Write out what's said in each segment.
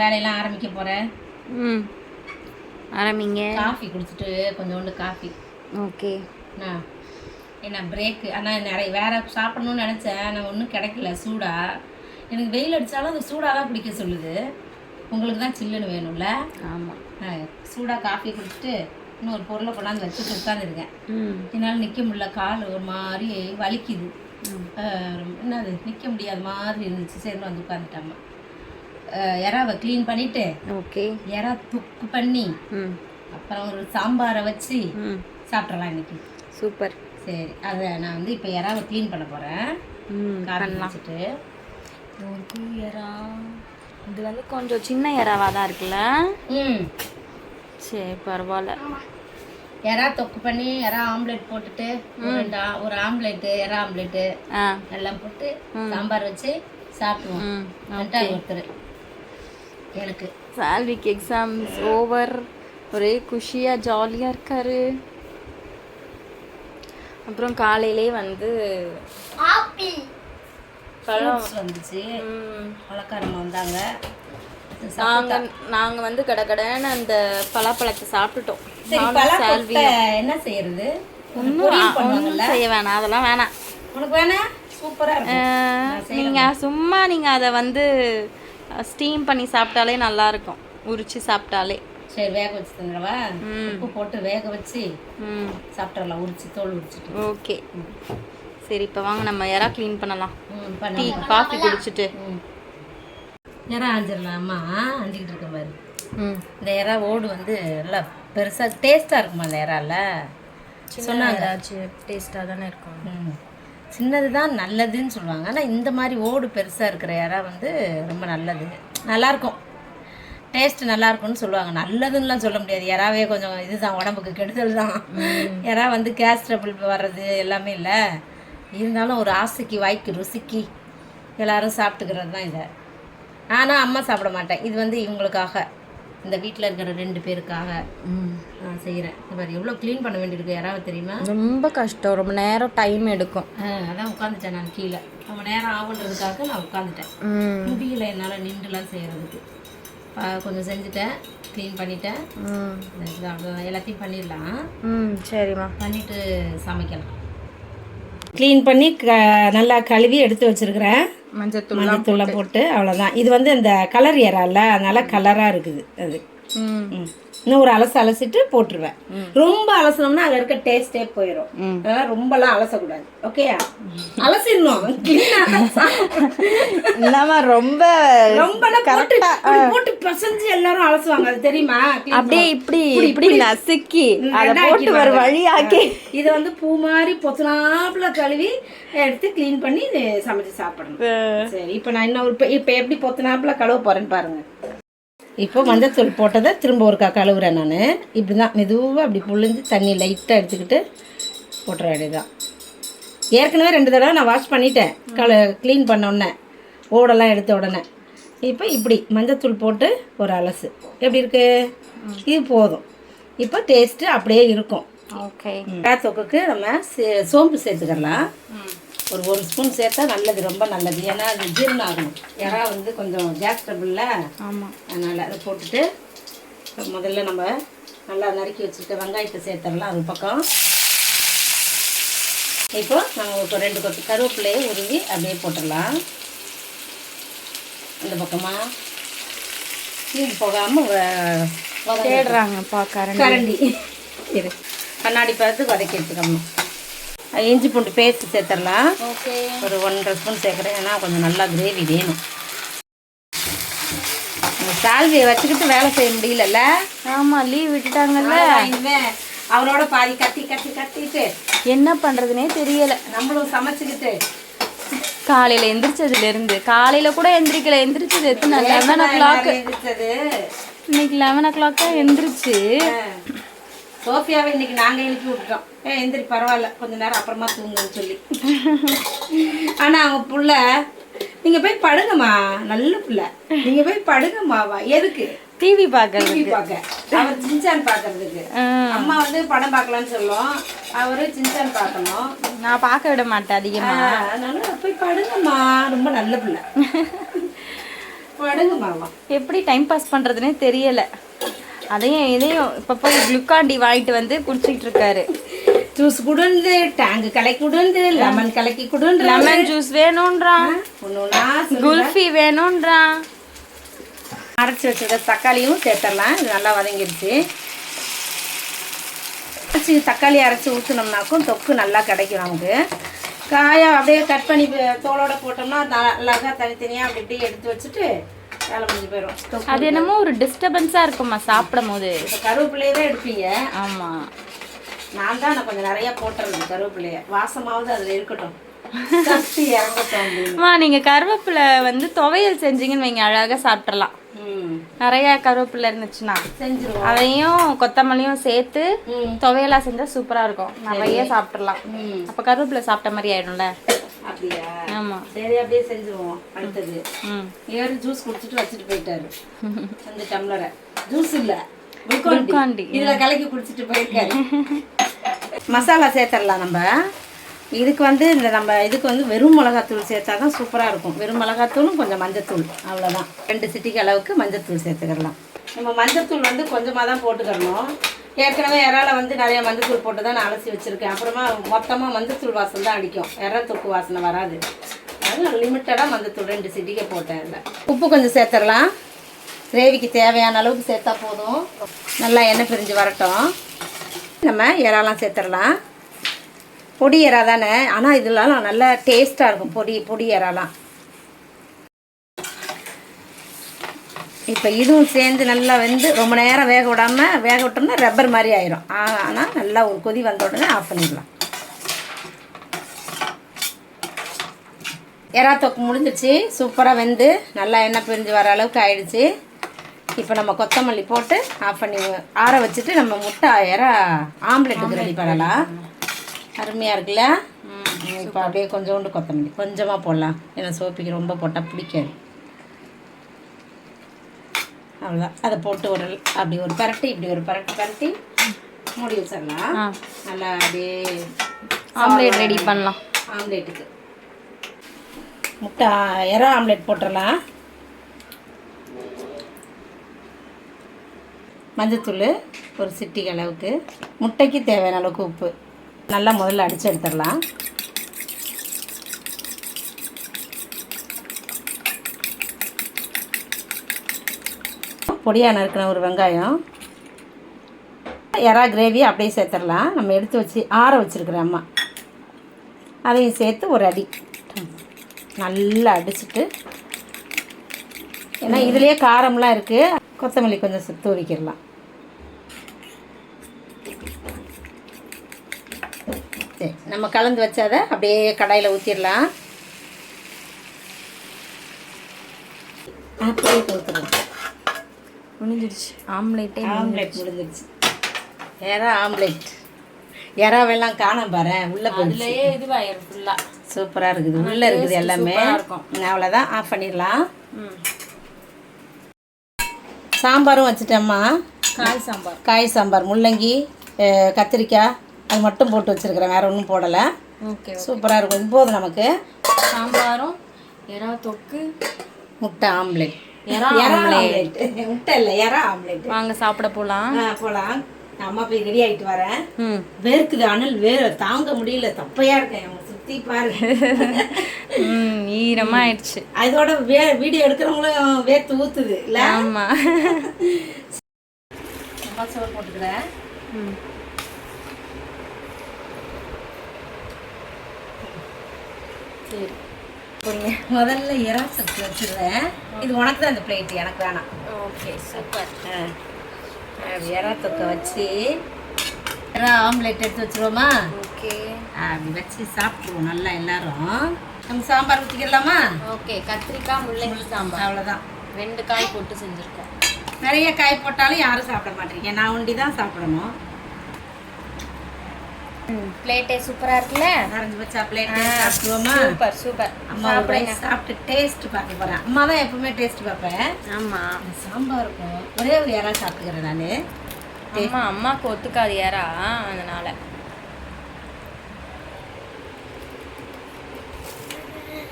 வேலையெல்லாம் ஆரம்பிக்க போகிறேன். ஆரம்பிங்க. காஃபி குடிச்சிட்டு கொஞ்சோண்டு காஃபி. ஓகே. என்ன பிரேக்கு. ஆனால் நிறைய வேறு சாப்பிட்ணுன்னு நினச்சேன், நான் ஒன்றும் கிடைக்கல சூடாக. எனக்கு வெயில் அடித்தாலும் அது சூடாக தான் குடிக்க சொல்லுது. உங்களுக்கு தான் சில்லுன்னு வேணும்ல? ஆமாம். சூடாக காஃபி குடிச்சிட்டு இன்னொரு பொருளை கொண்டாந்து வச்சுட்டு உட்காந்துருக்கேன். என்னால் நிற்க முடியல, கால் ஒரு மாதிரி வலிக்குது. என்னது நிற்க முடியாத மாதிரி இருந்துச்சு. சரி வந்து உட்காந்துட்டாம்மா. எறாவை க்ளீன் பண்ணிவிட்டு ஓகே எறா தொக்கு பண்ணி அப்புறம் ஒரு சாம்பாரை வச்சு சாப்பிட்றலாம் இன்னைக்கு. சூப்பர். சரி, அதை நான் வந்து இப்போ எறாவை க்ளீன் பண்ண போகிறேன். காரம் வச்சுட்டு ஒரு எறா இது வந்து கொஞ்சம் சின்ன எறாவாக தான் இருக்குல்ல? சரி பரவாயில்ல. எறா தொக்கு பண்ணி எறா ஆம்லெட் போட்டுட்டு ஒரு ஆம்லெட்டு எறா ஆம்லெட்டு எல்லாம் போட்டு சாம்பார் வச்சு சாப்பிடுவோம். ஒருத்தர் எனக்கு சால்விக்கு எக்ஸாம்ஸ் ஓவர், ஒரே குஷியாக ஜாலியாக இருக்காரு. அப்புறம் காலையிலே வந்து பழம் வந்துச்சு, பழக்காரமாக வந்தாங்க. நாங்கள் வந்து கடன்னு அந்த பலாப்பழத்தை சாப்பிட்டுட்டோம். என்ன செய்யறது? ஒன்றும் செய்ய வேணாம், அதெல்லாம் வேணாம். உனக்கு வேணாம்? சூப்பராக நீங்கள் அதை வந்து ஸ்டீம் பண்ணி சாப்பிட்டாலே நல்லாயிருக்கும், உரிச்சு சாப்பிட்டாலே. சரி, வேக வச்சு தந்துடவா? உப்பு போட்டு வேக வச்சு சாப்பிட்றலாம், உரிச்சு தோல் உரிச்சிட்டு. ஓகே சரி, இப்போ வாங்க நம்ம எறா க்ளீன் பண்ணலாம். டீ காஃபி குடிச்சிட்டு எறா ஆஞ்சிடலாமா? ஆஞ்சிக்கிட்டு இருக்க மாதிரி. இந்த எறா ஓடு வந்து நல்லா பெருசாக டேஸ்ட்டாக இருக்குமா அந்த எறால? சொன்னாங்க டேஸ்ட்டாக தானே இருக்கும். சின்னது தான் நல்லதுன்னு சொல்லுவாங்க. ஆனால் இந்த மாதிரி ஓடு பெருசாக இருக்கிற எறா வந்து ரொம்ப நல்லது, நல்லாயிருக்கும், டேஸ்ட்டு நல்லாயிருக்கும்னு சொல்லுவாங்க. நல்லதுன்னெலாம் சொல்ல முடியாது, எறாவே கொஞ்சம் இதுதான், உடம்புக்கு கெடுதல் தான். எறா வந்து கேஸ் ட்ரபிள் வர்றது எல்லாமே இல்லை. இருந்தாலும் ஒரு ஆசைக்கு வாய்க்கு ருசிக்கு எல்லோரும் சாப்பிட்டுக்கிறது தான் இதை. ஆனால் அம்மா சாப்பிட மாட்டேன். இது வந்து இவங்களுக்காக, இந்த வீட்டில் இருக்கிற 2 பேருக்காக நான் செய்கிறேன். இந்த மாதிரி எவ்வளோ க்ளீன் பண்ண வேண்டியிருக்கு யாராவது தெரியுமா? ரொம்ப கஷ்டம், ரொம்ப நேரம் டைம் எடுக்கும். அதான் உட்காந்துட்டேன் நான் கீழே. ரொம்ப நேரம் ஆகுன்றதுக்காக நான் உட்காந்துட்டேன். முடியல என்னால் நின்றுலாம் செய்கிறதுக்கு. கொஞ்சம் செஞ்சுட்டேன், க்ளீன் பண்ணிட்டேன். எல்லாத்தையும் பண்ணிடலாம். சரிம்மா, பண்ணிவிட்டு சமைக்கலாம். க்ளீன் பண்ணி நல்லா கழுவி எடுத்து வச்சுருக்கிறேன். மஞ்சத்தூளை போட்டு அவ்வளோதான். இது வந்து இந்த கலர் ஏறால, அதனால கலராக இருக்குது அது. இன்னும் ஒரு அலசிட்டு போட்டுருவேன். ரொம்ப அலசனோம்னா அதில் இருக்க டேஸ்டே போயிடும். அதெல்லாம் ரொம்பலாம் அலசக்கூடாது. ஓகேயா? அலசிடணும். ரொம்ப போட்டு பசஞ்சு எல்லாரும் அலசுவாங்க, அது தெரியுமா? அப்படியே இப்படி நசுக்கி அதை போட்டு ஒரு வழியாக்கி இதை வந்து பூ மாதிரி பொத்துனாப்புல கழுவி எடுத்து க்ளீன் பண்ணி சமைச்சு சாப்பிடணும். சரி, இப்போ நான் இப்போ எப்படி பொத்துனாப்புல கழுவ போறேன்னு பாருங்க. இப்போ மஞ்சத்தூள் போட்டதை திரும்ப ஒருக்கா கழுவுறேன் நான். இப்படி தான் மெதுவாக அப்படி புழிஞ்சு தண்ணி லைட்டாக எடுத்துக்கிட்டு போட்டுற வேண்டியதுதான். ஏற்கனவே 2 தடவை நான் வாஷ் பண்ணிட்டேன், க்ளீன் பண்ண உடனே, ஓடெல்லாம் எடுத்த உடனே. இப்போ இப்படி மஞ்சத்தூள் போட்டு ஒரு அலசு எப்படி இருக்கு? இது போதும். இப்போ டேஸ்ட்டு அப்படியே இருக்கும். ஓகே. எறா தொக்குக்கு நம்ம சோம்பு சேர்த்துக்கலாம். ஒரு 1 ஸ்பூன் சேர்த்தா நல்லது, ரொம்ப நல்லது. ஏன்னா அது ஜீரணம் ஆகணும். எறா வந்து கொஞ்சம் கேஸ் ட்ரபிளில். ஆமாம், அதனால் அதை போட்டுட்டு முதல்ல நம்ம நல்லா நறுக்கி வச்சுட்டு வெங்காயத்தை சேர்த்துடலாம் ஒரு பக்கம். இப்போ நாங்கள் ஒரு 2 கொத்து கருவேப்பிலையை உருவி அப்படியே போட்டுடலாம். இந்த பக்கமாக தீந்து போகாமல் தேடுறாங்கப்பா கரண்டி. இது கண்ணாடி பார்த்து வதக்கி எடுத்துக்கணும். இஞ்சி பூண்டு பேஸ்ட் சேர்த்துடலாம். ஒரு 1.5 ஸ்பூன் சேர்க்குறேன், ஏன்னா கொஞ்சம் நல்லா கிரேவி வேணும். சால்வியை வச்சுக்கிட்டு வேலை செய்ய முடியலல்ல? ஆமாம், லீவ் விட்டுட்டாங்கல்ல. அவரோட பாதி கட்டிட்டு என்ன பண்ணுறதுனே தெரியலை. நம்மளும் சமைச்சிக்கிட்டு காலையில் எந்திரிச்சதுலேருந்து, காலையில் கூட எந்திரிச்சது எத்தனை 11 o'clock எந்திரிச்சது. இன்னைக்கு 11 o'clock தான் எந்திரிச்சு. சோஃபியாவை இன்னைக்கு நாங்கள் எழுப்பி விட்டுட்டோம். எந்திரி பரவாயில்ல, கொஞ்ச நேரம் அப்புறமா தூங்குன்னு சொல்லி. ஆனால் அவங்க புள்ள, நீங்கள் போய் படுங்கம்மா, நல்ல பிள்ளை, நீங்கள் போய் படுங்கம்மாவா? எதுக்கு? டிவி பார்க்க. அவர் சின்சான் பார்க்கறதுக்கு. அம்மா வந்து படம் பார்க்கலான்னு சொல்லுவோம், அவரு சின்சான் பார்க்கணும். நான் பார்க்க விட மாட்டேன் அதிகமாக. அதனால போய் படுங்கம்மா, ரொம்ப நல்ல பிள்ளை. படுங்க மாமா. எப்படி டைம் பாஸ் பண்ணுறதுனே தெரியலை. அதையும் இதையும் இப்போ போய் குளுக்காண்டி வாங்கிட்டு வந்து குடிச்சிட்டு இருக்காரு. ஜூஸ் குடுந்து, டேங்கு கலக்கி குடுந்து, லெமன் கலக்கி குடுந்து, லெமன் ஜூஸ் வேணுன்றான், ஒன்றுனா குல்ஃபி வேணுன்றான். அரைச்சி வச்சுருக்க தக்காளியும் சேர்த்துடலாம். இது நல்லா வதங்கிடுச்சு. தக்காளி அரைச்சி ஊற்றினோம்னாக்கும் தொக்கு நல்லா கிடைக்கும் நமக்கு. காயை அப்படியே கட் பண்ணி தோலோட போட்டோம்னா அழகாக தனித்தனியாக அப்படி இப்படி எடுத்து வச்சுட்டு வேலை முடிஞ்சு போயிடும். அது என்னமோ ஒரு டிஸ்டர்பன்ஸாக இருக்குமா சாப்பிடும் போது. இப்போ கருவேப்பிலையே தான் எடுப்பீங்க. ஆமாம், நான் தான் கொஞ்சம் நிறையா போட்டுறது கருவேப்பிலையை. வாசமாவது அதில் இருக்கட்டும், சக்தி இறங்கட்டும் அப்படின்னு. நீங்கள் கருவேப்பிலை வந்து துவையல் செஞ்சீங்கன்னு வைங்க, அழகாக சாப்பிட்றலாம். நிறைய கருவேப்பிலை இருந்துச்சுன்னா செஞ்சிருவோம். அதையும் கொத்தமல்லியும் சேர்த்து துவையலா செஞ்சா சூப்பரா இருக்கும். நிறைய சாப்பிட்றலாம். அப்ப கருவேப்பிலை சாப்பிட்ட மாதிரி ஆயிடும்ல. அப்படியா? ஆமா, சரி, அப்படியே செஞ்சிருவோம். அடுத்தது ஏறு ஜூஸ் குடிச்சிட்டு வச்சுட்டு போயிட்டாரு. அந்த டம்ளரை ஜூஸ் இல்ல குளுக்காண்டி இதுல கலக்கி குடிச்சிட்டு போயிருக்காரு. மசாலா சேர்த்துடலாம். நம்ம இதுக்கு வந்து இதுக்கு வந்து வெறும் மிளகாத்தூள் சேர்த்தா தான் சூப்பராக இருக்கும். வெறும் மிளகாத்தூளும் கொஞ்சம் மஞ்சத்தூள், அவ்வளோதான். 2 சிட்டிக்கு அளவுக்கு மஞ்சத்தூள் சேர்த்துக்கலாம். நம்ம மஞ்சத்தூள் வந்து கொஞ்சமாக தான் போட்டுக்கிறணும். ஏற்கனவே இறால வந்து நிறைய மஞ்சத்தூள் போட்டு தான் நான் அலசி வச்சுருக்கேன். அப்புறமா மொத்தமாக மஞ்சத்தூள் வாசம் தான் அடிக்கும், இறா தொக்கு வாசனை வராது. அதனால் லிமிட்டடாக மஞ்சத்தூள் 2 சிட்டிக்கே போட்டேன். இல்லை, உப்பு கொஞ்சம் சேர்த்துடலாம். கிரேவிக்கு தேவையான அளவுக்கு சேர்த்தா போதும். நல்லா எண்ணெய் பிரிஞ்சு வரட்டும். நம்ம இறாலாம் சேர்த்துடலாம். பொடி இறா தானே, ஆனால் இதெல்லாம் நல்லா டேஸ்ட்டாக இருக்கும். பொடி இறாலாம். இப்போ இதுவும் சேர்ந்து நல்லா வெந்து ரொம்ப நேரம் வேக விட்டோம்னா ரப்பர் மாதிரி ஆயிரும். ஆனால் நல்லா ஒரு கொதி வந்த உடனே ஆஃப் பண்ணிடலாம். இறா தொக்கு முடிஞ்சிச்சு. சூப்பராக வெந்து நல்லா எண்ணெய் பிரிஞ்சு வர அளவுக்கு ஆயிடுச்சு. இப்போ நம்ம கொத்தமல்லி போட்டு ஆஃப் பண்ணி ஆற வச்சுட்டு நம்ம முட்டை இறா ஆம்லெட்டுக்கு ரெடி பண்ணலாம். அருமையாக இருக்குல்ல? இப்போ அப்படியே கொஞ்சோண்டு கொத்தமல்லி கொஞ்சமாக போடலாம். ஏன்னா சோப்பிக்கு ரொம்ப போட்டால் பிடிக்காது. அவ்வளோதான். அதை போட்டு அப்படி ஒரு பரட்டி இப்படி ஒரு பரட்டி மூடி வச்சிடலாம். நல்லா அப்படியே ஆம்லேட் ரெடி பண்ணலாம். ஆம்லேட்டுக்கு முட்டை இறா ஆம்லேட் போட்டுடலாம். மஞ்சத்தூள் ஒரு சிட்டிக்கு அளவுக்கு, முட்டைக்கு தேவையான அளவுக்கு உப்பு நல்லா முதல்ல அடித்து எடுத்துடலாம். பொடியாக நறுக்கின ஒரு வெங்காயம், இறா கிரேவி அப்படியே சேர்த்துடலாம். நம்ம எடுத்து வச்சு ஆற வச்சுருக்குறேன் அம்மா, அதையும் சேர்த்து ஒரு அடி நல்லா அடிச்சுட்டு, ஏன்னா இதுலேயே காரம்லாம் இருக்குது, கொத்தமல்லி கொஞ்சம் தூவிக்கிடலாம். சரி, நம்ம கலந்து வச்சதை அப்படியே கடாயில் ஊற்றிடலாம். அப்படியே ஊற்றுறோம். முடிஞ்சிடுச்சு. ஆம்லேட் முடிஞ்சிடுச்சு. இறா ஆம்லேட். இறாவெல்லாம் காணோம் பாரு, உள்ளே போயிடுச்சு. இதுவாயிரும் ஃபுல்லாக. சூப்பராக இருக்குது, உள்ளே இருக்குது எல்லாமே. அவ்வளோதான், ஆஃப் பண்ணிடலாம். சாம்பாரும் வச்சுட்டேம்மா. காய் சாம்பார் முள்ளங்கி கத்திரிக்காய் அது மட்டும் போட்டு வச்சுருக்கிறேன், வேறு ஒன்றும் போடலை. ஓகே, சூப்பராக இருக்கும். இப்போது நமக்கு சாம்பாரும் இறா தொக்கு முட்டை ஆம்லேட். ஆம்லேட் முட்டை இல்லை, இறா ஆம்லேட். வாங்க சாப்பிட போகலாம். போகலாம். அம்மா போய் ரெடி ஆகிட்டு வரேன். வேர்க்குது, அனல் வேற தாங்க முடியல. தப்பையாக இருக்கேன், அவங்க சுற்றி பாரு. ஈரமாக ஆயிடுச்சு. அதோட வீடியோ எடுக்கிறவங்களும் வேர்த்து ஊற்றுது இல்லை? ஆமாம். அம்மா சோறு போட்டுக்கிறேன். சரி, முதல்ல இறா சத்து வச்சுருவேன். இது உனக்கு தான் இந்த பிளேட், எனக்கு வேணாம். Okay, super. இறா தொக்கை வச்சு இறா ஆம்லேட் எடுத்து வச்சுருவோமா? ஓகே, அப்படி வச்சு சாப்பிடுவோம் நல்லா எல்லாரும். நம்ம சாம்பார் ஊற்றிக்கலாமா? ஓகே, கத்திரிக்காய் முள்ளங்கி சாம்பார். அவ்வளோதான். 2 காய் போட்டு செஞ்சுருக்கோம். நிறைய காய் போட்டாலும் யாரும் சாப்பிட மாட்டேங்க, நான் ஒண்டி தான் சாப்பிடணும். பிளேட்டே சூப்பரா இருக்குல்ல? நரஞ்சு வச்சா பிளேட் சாப்பிடுவோமா? Super super. அம்மா சாப்பிட்டு டேஸ்ட் பார்க்க போறேன். அம்மா தான் எப்பவுமே டேஸ்ட் பார்ப்பேன். ஆமா, சாம்பாருக்கும் ஒரே ஒரு இறா சாப்பிட்டுக்கிறேன் நான். அம்மாவுக்கு ஒத்துக்காது இறா, அதனால.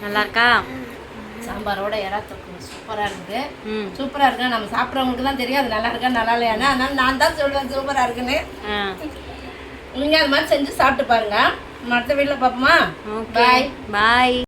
நல்லா இருக்கா? சாம்பாரோட இறா தொக்கு சூப்பராக இருக்குது. ம் சூப்பராக இருக்கா, நம்ம சாப்பிட்றவங்களுக்கு தான் தெரியும் அது நல்லா இருக்கா நல்லா இல்லையானு. அதனால நான் தான் சொல்லுவேன் சூப்பராக இருக்குன்னு. நீங்கள் அது மாதிரி செஞ்சு சாப்பிட்டு பாருங்க. அடுத்த வீட்டில் பார்ப்போமா? Okay bye.